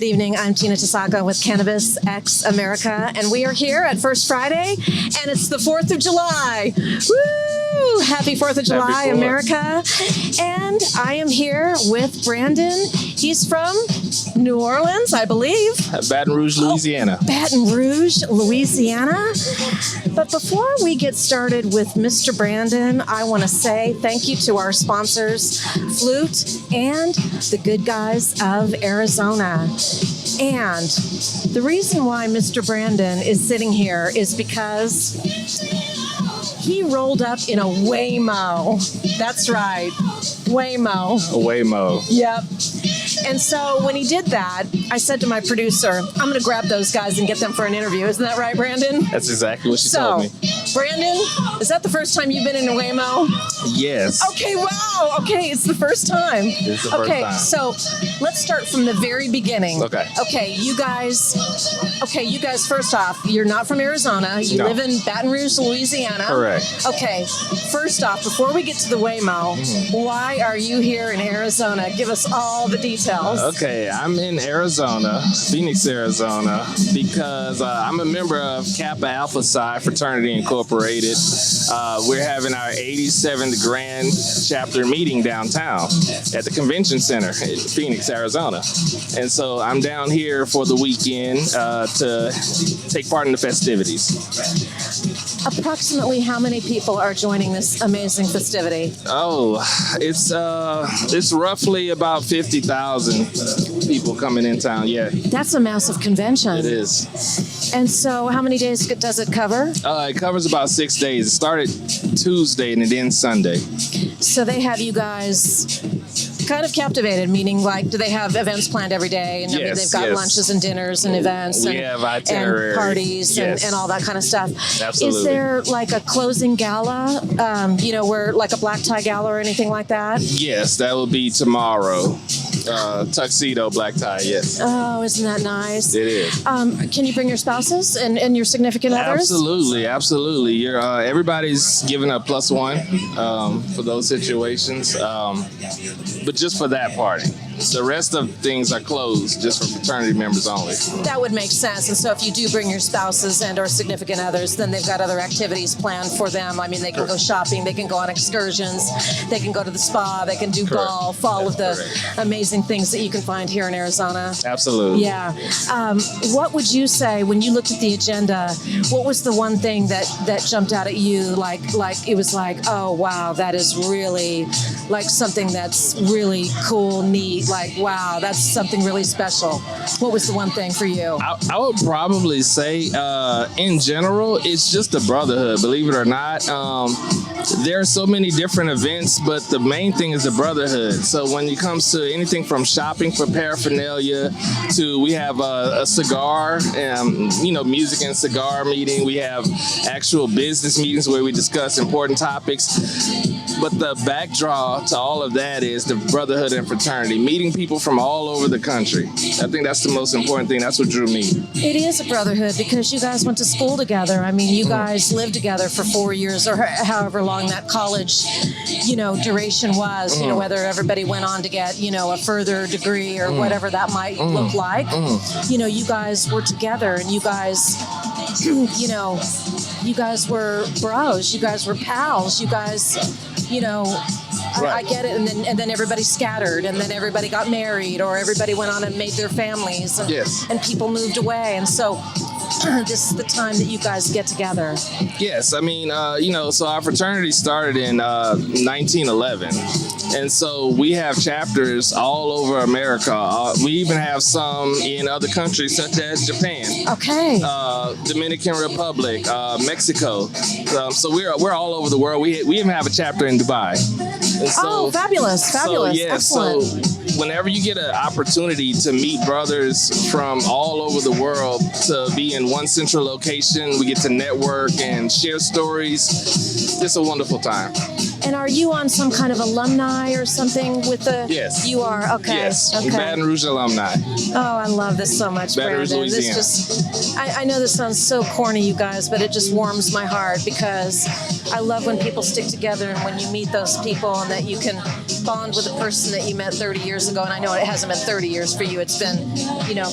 Good evening. I'm Tina Tasaka with Cannabis X America, and we are here at First Friday, and it's the 4th of July. Woo! Happy 4th of July, America. And I am here with Brandon. He's from New Orleans, I believe. Baton Rouge, Louisiana. Baton Rouge, Louisiana. But before we get started with Mr. Brandon, I want to say thank you to our sponsors, Flute and the good guys of Arizona. And the reason why Mr. Brandon is sitting here is because he rolled up in a WayMo. That's right, WayMo. A WayMo. Yep. And so when he did that, I said to my producer, I'm going to grab those guys and get them for an interview. Isn't that right, Brandon? That's exactly what she told me. Brandon, is that the first time you've been in a WayMo? Yes. Okay, wow. Okay, it's the first time. It's the first time. So let's start from the very beginning. Okay, you guys, first off, you're not from Arizona. You live in Baton Rouge, Louisiana. Correct. Okay, first off, before we get to the WayMo, why are you here in Arizona? Give us all the details. Okay, I'm in Arizona, Phoenix, Arizona, because I'm a member of Kappa Alpha Si Fraternity Incorporated. We're having our 87th Grand Chapter meeting downtown at the Convention Center in Phoenix, Arizona. And so I'm down here for the weekend to take part in the festivities. Approximately how many people are joining this amazing festivity? Oh, it's roughly about 50,000 people coming in town, yeah. That's a massive convention. It is. And so how many days does it cover? It covers about 6 days. It started Tuesday and it ends Sunday. So they have you guys kind of captivated, meaning like, do they have events planned every day? And yes, they've got lunches and dinners and events we have itinerary. And parties and all that kind of stuff. Absolutely. Is there like a closing gala, where like a black tie gala or anything like that? Yes, that will be tomorrow. Tuxedo, black tie, yes. Oh, isn't that nice? It is. Can you bring your spouses and your significant others? Absolutely. Everybody's giving a +1 for those situations, but just for that party. The rest of things are closed just for fraternity members only. That would make sense. And so if you do bring your spouses and or significant others, then they've got other activities planned for them. I mean, they can go shopping, they can go on excursions, they can go to the spa, they can do golf, all of the amazing things that you can find here in Arizona. Absolutely. Yeah. What would you say when you looked at the agenda? What was the one thing that jumped out at you? Like it was like, oh wow, that is really like something that's really cool, neat. Like, wow, that's something really special. What was the one thing for you? I would probably say, in general, it's just a brotherhood, believe it or not. There are so many different events, but the main thing is the brotherhood. So when it comes to anything from shopping for paraphernalia to we have a cigar, music and cigar meeting. We have actual business meetings where we discuss important topics. But the backdrop to all of that is the brotherhood and fraternity, meeting people from all over the country. I think that's the most important thing. That's what drew me. It is a brotherhood because you guys went to school together. I mean, you guys lived together for 4 years or however long that college, duration was, whether everybody went on to get, a further degree or whatever that might look like. You guys were together and you guys, you guys were bros, you guys were pals, you guys, I get it, and then everybody scattered, and then everybody got married, or everybody went on and made their families, and people moved away, and so this is the time that you guys get together. Yes, I mean, so our fraternity started in 1911, and so we have chapters all over America. We even have some in other countries such as Japan, Dominican Republic, Mexico. So we're all over the world. We even have a chapter in Dubai. So, fabulous! So, yeah, excellent. So whenever you get an opportunity to meet brothers from all over the world to be in one central location, we get to network and share stories. It's a wonderful time. And are you on some kind of alumni or something with the? Yes. You are, okay. Yes, Okay. Baton Rouge alumni. Oh, I love this so much, Baton Rouge, Brandon. Louisiana. This just, I know this sounds so corny, you guys, but it just warms my heart because I love when people stick together and when you meet those people and that you can bond with a person that you met 30 years ago. And I know it hasn't been 30 years for you. It's been,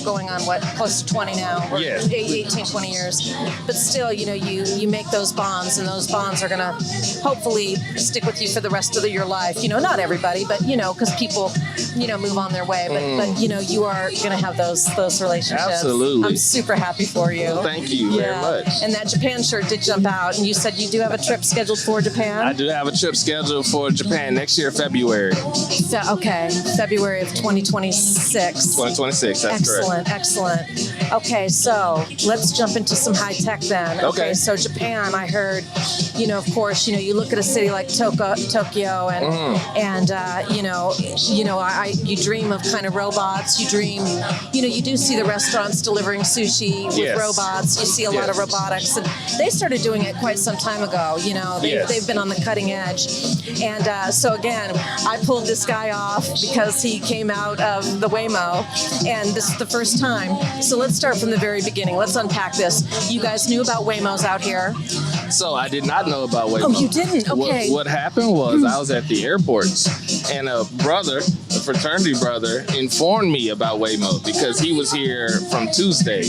going on, close to 20 now, or Yeah. 18, 20 years. But still, you make those bonds, and those bonds are going to hopefully stick with you for the rest of your life. Not everybody, but, because people, move on their way. But you are going to have those relationships. Absolutely. I'm super happy for you. Thank you very much. And that Japan shirt did jump out, and you said you do have a trip scheduled for Japan? I do have a trip scheduled for Japan next year, February. Okay, February of 2026. 2026, that's correct. Excellent. Okay, so let's jump into some high tech then. Okay. So Japan, I heard, of course, you look at a city like Tokyo, and you dream of kind of robots. You dream, you do see the restaurants delivering sushi with Yes. robots. You see a lot of robotics, and they started doing it quite some time ago. They've been on the cutting edge, and so again, I pulled this guy off because he came out of the WAYMO, and this is the first time. So let's start from the very beginning. Let's unpack this. You guys knew about WAYMOs out here? So I did not know about WayMo. Oh, you didn't? Okay. What happened was I was at the airports, and a fraternity brother, informed me about WayMo because he was here from Tuesday.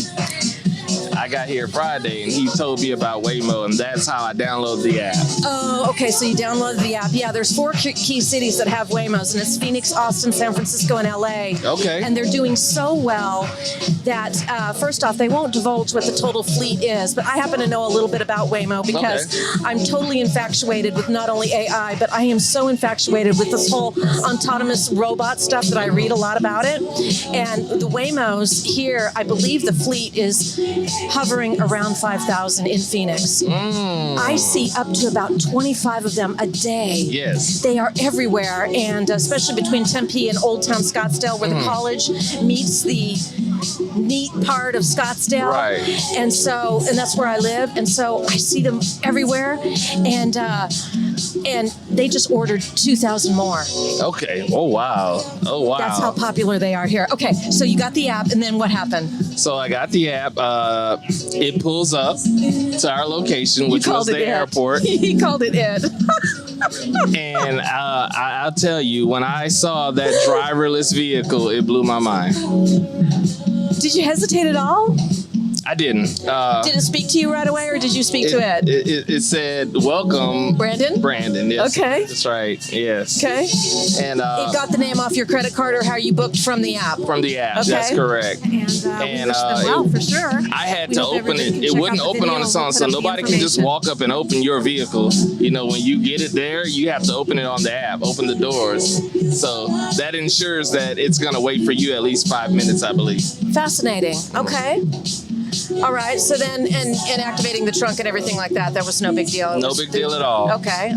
I got here Friday, and he told me about WayMo, and that's how I downloaded the app. Oh, okay. So you downloaded the app. Yeah, there's 4 key cities that have WAYMOs, and it's Phoenix, Austin, San Francisco, and LA. Okay. And they're doing so well that, first off, they won't divulge what the total fleet is, but I happen to know a little bit about WayMo because I'm totally infatuated with not only AI, but I am so infatuated with this whole autonomous robot stuff that I read a lot about it. And the WAYMOs here, I believe the fleet is hovering around 5,000 in Phoenix. I see up to about 25 of them a day. Yes. They are everywhere, and especially between Tempe and Old Town Scottsdale, where the college meets the neat part of Scottsdale. Right. And that's where I live, and so I see them everywhere, and they just ordered 2,000 more. Okay. Oh, wow. That's how popular they are here. Okay, so you got the app, and then what happened? So I got the app. It pulls up to our location, which was the airport. He called it it. And I'll tell you, when I saw that driverless vehicle, it blew my mind. Did you hesitate at all? I didn't. Did it speak to you right away, or did you speak to it? It said, "Welcome, Brandon." Brandon, yes. Okay. That's right. Yes. Okay. And It got the name off your credit card or how you booked from the app. from the app. Okay. That's correct. And we wish them well, for sure. I had We to hope open everybody it. can It check wouldn't out the open video. on its We'll own, put so up the nobody can just information. walk up and open your vehicle. When you get it there, you have to open it on the app, open the doors. So that ensures that it's going to wait for you at least 5 minutes, I believe. Fascinating. Okay. All right. So then, and activating the trunk and everything like that, that was no big deal. No big deal at all. Okay.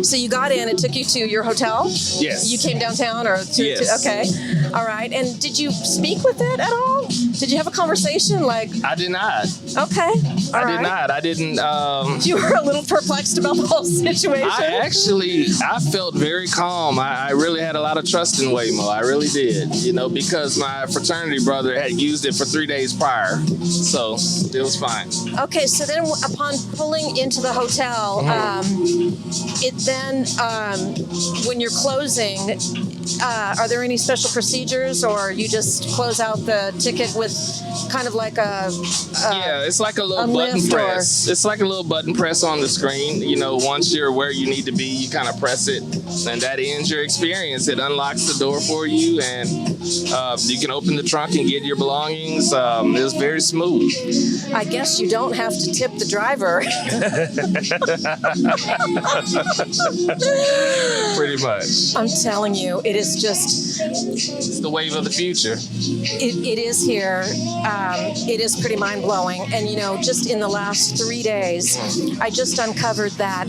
So you got in. It took you to your hotel. Yes. You came downtown, or to, Yes. okay. All right. And did you speak with it at all? Did you have a conversation? Like, I did not. okay. All I right. did not. I didn't. You were a little perplexed about the whole situation. I felt very calm. I really had a lot of trust in WayMo. I really did. Because my fraternity brother had used it for 3 days prior. So it was fine. Okay, so then upon pulling into the hotel, it then, when you're closing, are there any special procedures, or you just close out the ticket with kind of like a Yeah, it's like a little a button lift, or- press. It's like a little button press on the screen. Once you're where you need to be, you kind of press it, and that ends your experience. It unlocks the door for you, and you can open the trunk and get your belongings. It was very smooth. I guess you don't have to tip the driver. Pretty much. I'm telling you, it is just, It's the wave of the future. it is here. It is pretty mind-blowing. And, just in the last 3 days, I just uncovered that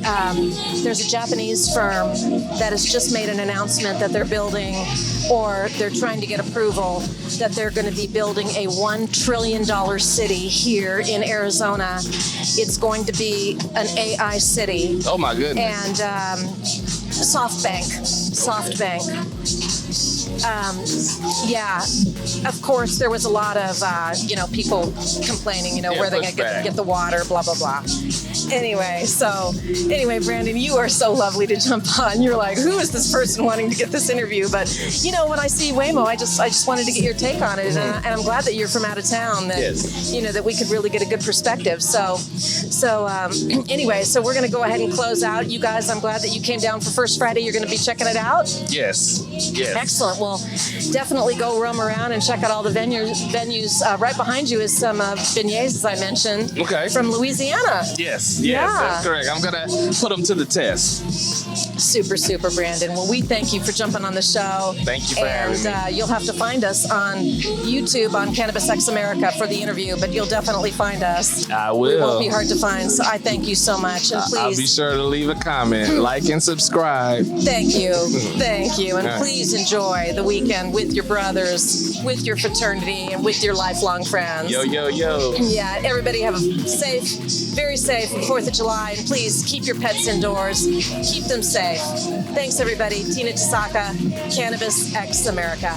there's a Japanese firm that has just made an announcement that they're building, or they're trying to get approval, that they're going to be building a $1 trillion city here in Arizona. It's going to be an AI city. Oh my goodness. And SoftBank. Yeah, of course, there was a lot of, people complaining, where they're going to get the water, blah, blah, blah. Anyway, Brandon, you are so lovely to jump on. You're like, who is this person wanting to get this interview? But, when I see Waymo, I just wanted to get your take on it. And I'm glad that you're from out of town, that, that we could really get a good perspective. So we're going to go ahead and close out. You guys, I'm glad that you came down for First Friday. You're going to be checking it out? Yes. Excellent. Well, definitely go roam around and check out all the venues. Right behind you is some beignets, as I mentioned, from Louisiana. Yes, that's correct. I'm going to put them to the test. Super, Brandon. Well, we thank you for jumping on the show. Thank you for having me. And you'll have to find us on YouTube on Cannabis X America for the interview, but you'll definitely find us. I will. It won't be hard to find, so I thank you so much. And please, I'll be sure to leave a comment, like and subscribe. Thank you. And please enjoy the weekend with your brothers, with your fraternity, and with your lifelong friends. Yo. Yeah, everybody have a very safe 4th of July, and please keep your pets indoors. Keep them safe. Thanks, everybody. Tina Tasaka, Cannabis X America.